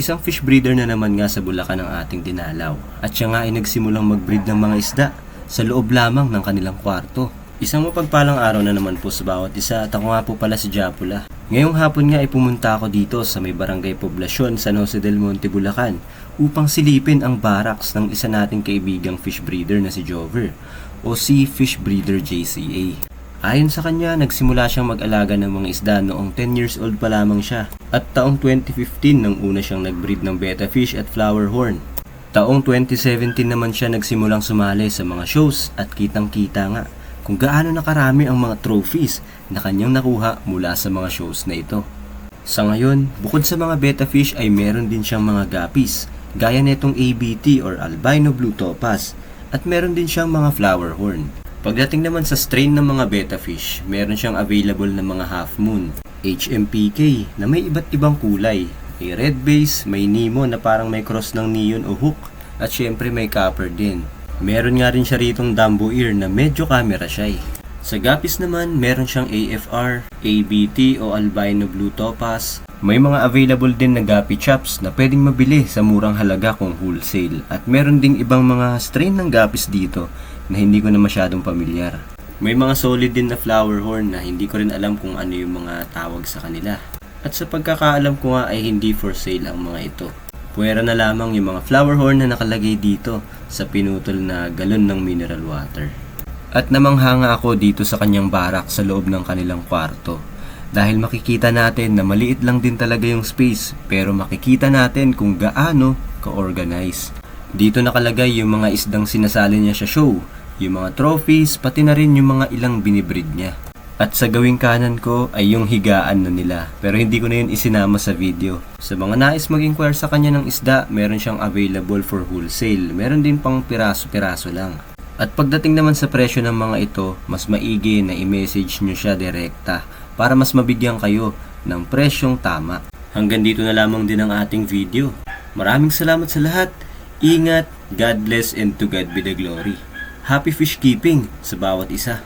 Isang fish breeder na naman nga sa Bulacan ang ating dinalaw at siya nga ay nagsimulang mag-breed ng mga isda sa loob lamang ng kanilang kwarto. Isang mapagpalang araw na naman po sa bawat isa at ako nga po pala si Japula. Ngayong hapon nga ay pumunta ako dito sa may barangay Poblasyon, San Jose del Monte, Bulacan upang silipin ang barracks ng isa nating kaibigang fish breeder na si Jover o si Fish Breeder JCA. Ayon sa kanya, nagsimula siyang mag-alaga ng mga isda noong 10 years old pa lamang siya at taong 2015 nang una siyang nag-breed ng betta fish at flower horn. Taong 2017 naman siya nagsimulang sumali sa mga shows at kitang-kita nga kung gaano nakarami ang mga trophies na kanyang nakuha mula sa mga shows na ito. Sa ngayon, bukod sa mga betta fish ay meron din siyang mga guppies gaya netong ABT or albino blue topaz at meron din siyang mga flower horn. Pagdating naman sa strain ng mga betta fish, meron siyang available na mga half moon, HMPK na may iba't ibang kulay, may red base, may Nemo na parang may cross ng neon o hook, at syempre may copper din. Meron nga rin siya ritong Dumbo ear na medyo camera shy. Sa guppies naman, meron siyang AFR, ABT o albino blue topaz. May mga available din na guppy chops na pwedeng mabili sa murang halaga kung wholesale. At meron ding ibang mga strain ng guppies dito na hindi ko na masyadong pamilyar. May mga solid din na flower horn na hindi ko rin alam kung ano yung mga tawag sa kanila. At sa pagkakaalam ko nga ay hindi for sale ang mga ito. Puwera na lamang yung mga flower horn na nakalagay dito sa pinutol na galon ng mineral water. At namanghanga ako dito sa kanyang barak sa loob ng kanilang kwarto. Dahil makikita natin na maliit lang din talaga yung space, pero makikita natin kung gaano ka-organize. Dito nakalagay yung mga isdang sinasali niya sa show, yung mga trophies, pati na rin yung mga ilang binibreed niya. At sa gawing kanan ko ay yung higaan na nila, pero hindi ko na yun isinama sa video. Sa mga nais mag-inquire sa kanya ng isda, meron siyang available for wholesale, meron din pang piraso-piraso lang. At pagdating naman sa presyo ng mga ito, mas maigi na i-message nyo siya direkta para mas mabigyan kayo ng presyong tama. Hanggang dito na lamang din ang ating video. Maraming salamat sa lahat. Ingat, God bless, and to God be the glory. Happy fish keeping sa bawat isa.